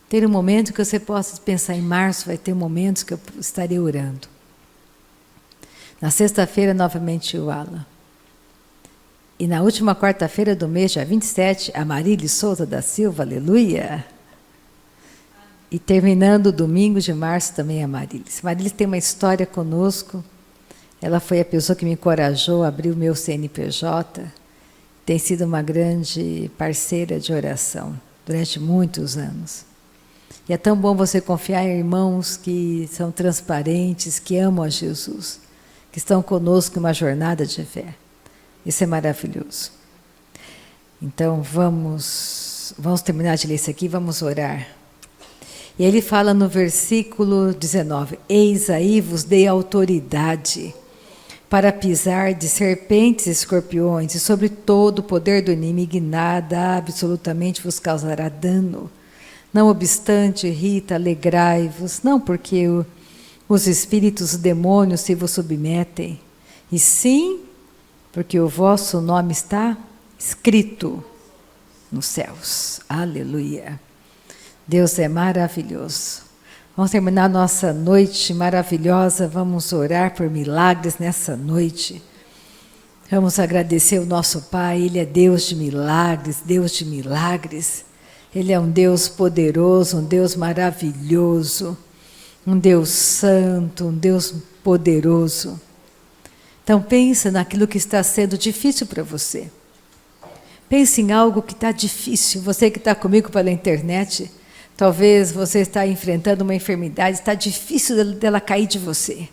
Ter um momento que você possa pensar, em março vai ter momentos que eu estarei orando. Na sexta-feira, novamente, o Alan. E na última quarta-feira do mês, dia 27, a Marília Souza da Silva, aleluia. E terminando o domingo de março também a Marília. Marília tem uma história conosco. Ela foi a pessoa que me encorajou a abrir o meu CNPJ. Tem sido uma grande parceira de oração durante muitos anos. E é tão bom você confiar em irmãos que são transparentes, que amam a Jesus, que estão conosco em uma jornada de fé. Isso é maravilhoso. Então vamos terminar de ler isso aqui, vamos orar. E ele fala no versículo 19: Eis aí vos dei autoridade para pisar de serpentes e escorpiões, e sobre todo o poder do inimigo, e nada absolutamente vos causará dano. Não obstante, Rita, alegrai-vos, não porque os espíritos, os demônios se vos submetem, e sim porque o vosso nome está escrito nos céus. Aleluia. Deus é maravilhoso. Vamos terminar nossa noite maravilhosa, vamos orar por milagres nessa noite. Vamos agradecer o nosso Pai, Ele é Deus de milagres, Deus de milagres. Ele é um Deus poderoso, um Deus maravilhoso, um Deus santo, um Deus poderoso. Então pensa naquilo que está sendo difícil para você. Pense em algo que está difícil. Você que está comigo pela internet, talvez você está enfrentando uma enfermidade, está difícil dela cair de você.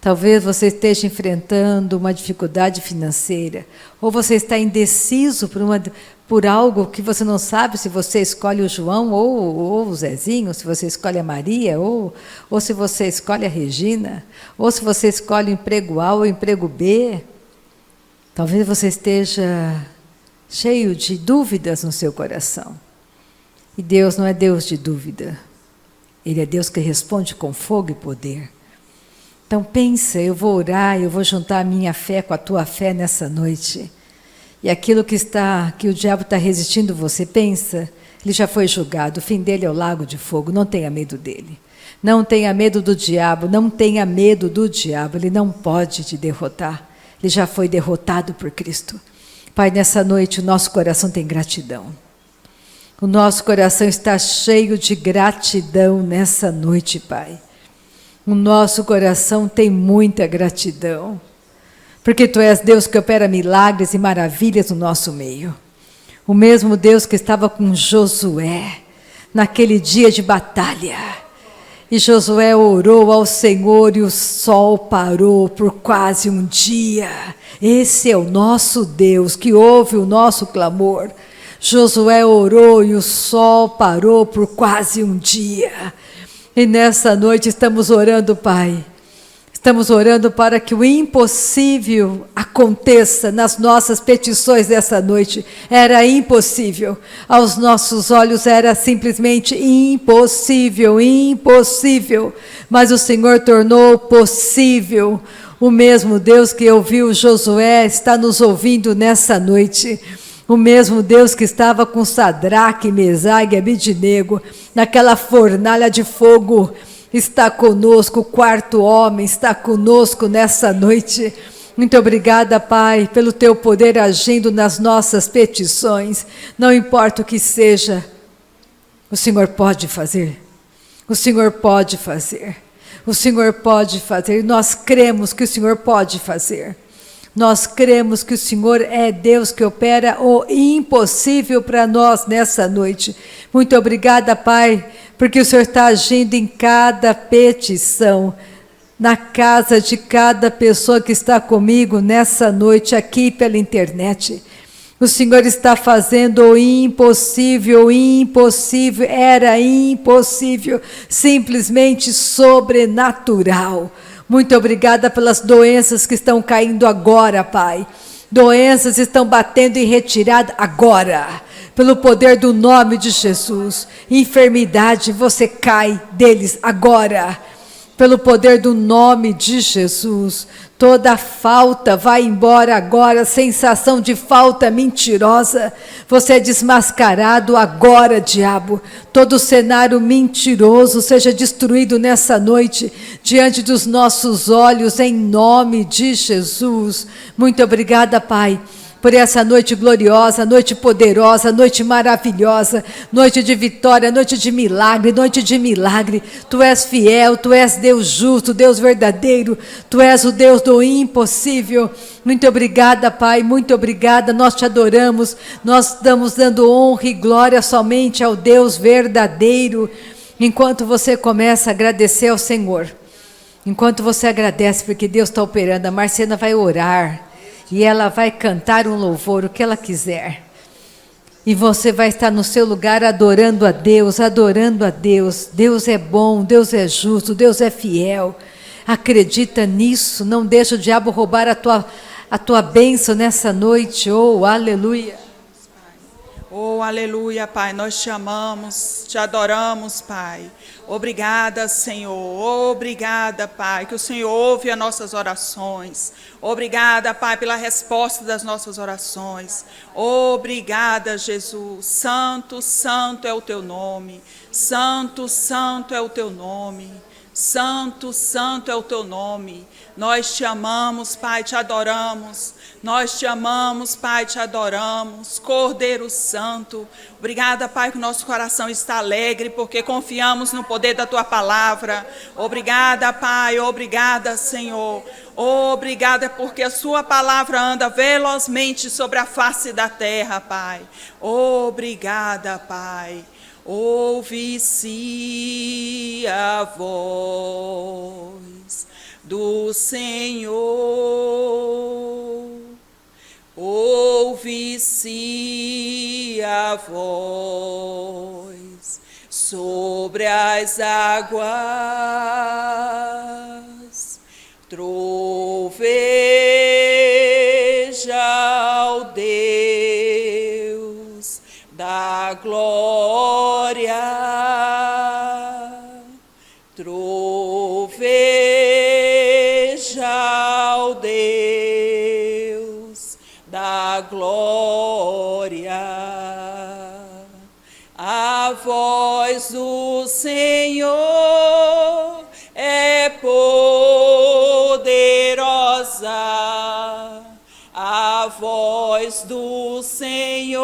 Talvez você esteja enfrentando uma dificuldade financeira, ou você está indeciso por algo que você não sabe se você escolhe o João ou o Zezinho, se você escolhe a Maria, ou se você escolhe a Regina, ou se você escolhe o emprego A ou o emprego B. Talvez você esteja cheio de dúvidas no seu coração. E Deus não é Deus de dúvida. Ele é Deus que responde com fogo e poder. Então pensa, eu vou orar, eu vou juntar a minha fé com a tua fé nessa noite. E aquilo que o diabo está resistindo você, pensa, ele já foi julgado, o fim dele é o lago de fogo, não tenha medo dele. Não tenha medo do diabo, não tenha medo do diabo, ele não pode te derrotar. Ele já foi derrotado por Cristo. Pai, nessa noite o nosso coração tem gratidão. O nosso coração está cheio de gratidão nessa noite, Pai. O nosso coração tem muita gratidão, porque Tu és Deus que opera milagres e maravilhas no nosso meio. O mesmo Deus que estava com Josué naquele dia de batalha. E Josué orou ao Senhor e o sol parou por quase um dia. Esse é o nosso Deus que ouve o nosso clamor. Josué orou e o sol parou por quase um dia. E nessa noite estamos orando, Pai. Estamos orando para que o impossível aconteça nas nossas petições dessa noite. Era impossível. Aos nossos olhos era simplesmente impossível, impossível. Mas o Senhor tornou possível. O mesmo Deus que ouviu Josué está nos ouvindo nessa noite. O mesmo Deus que estava com Sadraque, Mesaque e Abednego, naquela fornalha de fogo, está conosco, o quarto homem está conosco nessa noite. Muito obrigada, Pai, pelo Teu poder agindo nas nossas petições. Não importa o que seja, o Senhor pode fazer. O Senhor pode fazer. O Senhor pode fazer. E nós cremos que o Senhor pode fazer. Nós cremos que o Senhor é Deus que opera o impossível para nós nessa noite. Muito obrigada, Pai, porque o Senhor está agindo em cada petição, na casa de cada pessoa que está comigo nessa noite aqui pela internet. O Senhor está fazendo o impossível, era impossível, simplesmente sobrenatural. Muito obrigada pelas doenças que estão caindo agora, Pai. Doenças estão batendo em retirada agora, pelo poder do nome de Jesus. Enfermidade, você cai deles agora, pelo poder do nome de Jesus. Toda falta vai embora agora, sensação de falta mentirosa. Você é desmascarado agora, diabo. Todo cenário mentiroso seja destruído nessa noite, diante dos nossos olhos, em nome de Jesus. Muito obrigada, Pai, por essa noite gloriosa, noite poderosa, noite maravilhosa, noite de vitória, noite de milagre, noite de milagre. Tu és fiel, Tu és Deus justo, Deus verdadeiro, Tu és o Deus do impossível. Muito obrigada, Pai, muito obrigada, nós Te adoramos, nós estamos dando honra e glória somente ao Deus verdadeiro. Enquanto você começa a agradecer ao Senhor, enquanto você agradece porque Deus está operando, a Marciana vai orar. e ela vai cantar um louvor, o que ela quiser. E você vai estar no seu lugar adorando a Deus, adorando a Deus. Deus é bom, Deus é justo, Deus é fiel. Acredita nisso, não deixa o diabo roubar a tua bênção nessa noite. Oh, aleluia. Oh, aleluia, Pai, nós te amamos, te adoramos, Pai. Obrigada, Senhor, obrigada, Pai, que o Senhor ouve as nossas orações. Obrigada, Pai, pela resposta das nossas orações. Obrigada, Jesus. Santo, santo é o teu nome. Santo, santo é o teu nome. Santo, santo é o teu nome. Nós te amamos, Pai, te adoramos. Nós te amamos, Pai, te adoramos. Cordeiro Santo, obrigada, Pai, que o nosso coração está alegre, porque confiamos no poder da tua palavra. Obrigada, Pai, obrigada, Senhor. Obrigada, porque a sua palavra anda velozmente sobre a face da terra, Pai. Obrigada, Pai. Ouve-se a voz do Senhor, ouve-se a voz sobre as águas, troveja ao Deus da glória, troveja ao Deus da glória. A voz do Senhor é poderosa, a voz do Senhor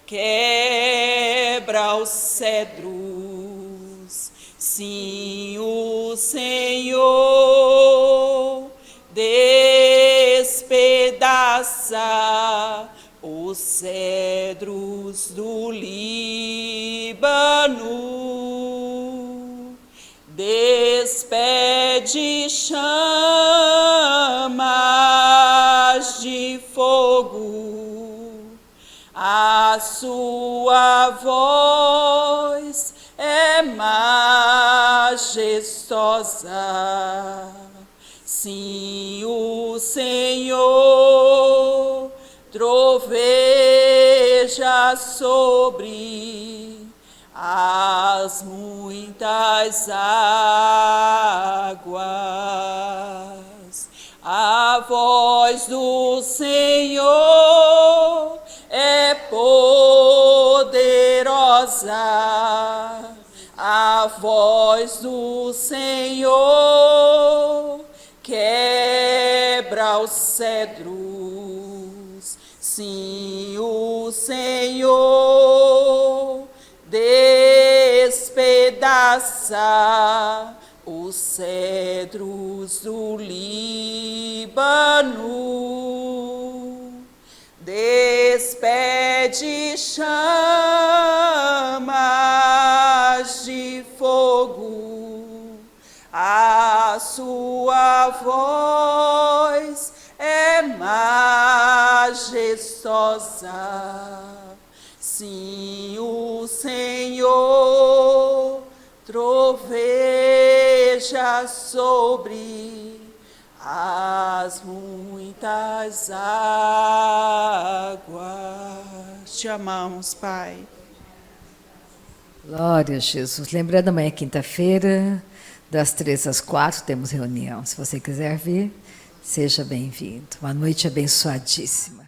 quebra os cedros. Sim, o Senhor despedaça os cedros do Líbano, despede chamas de fogo, a sua voz é majestosa. Sim, o Senhor troveja sobre as muitas águas. A voz do Senhor é poderosa, a voz do Senhor quebra os cedros. Sim, o Senhor despedaça os cedros do Líbano, despede chamas de fogo, a sua voz é majestosa. Sim, o Senhor troveja sobre as muitas águas. Te amamos, Pai. Glória a Jesus. Lembrando, amanhã é quinta-feira, das 3 às 4, temos reunião. Se você quiser vir, seja bem-vindo. Uma noite abençoadíssima.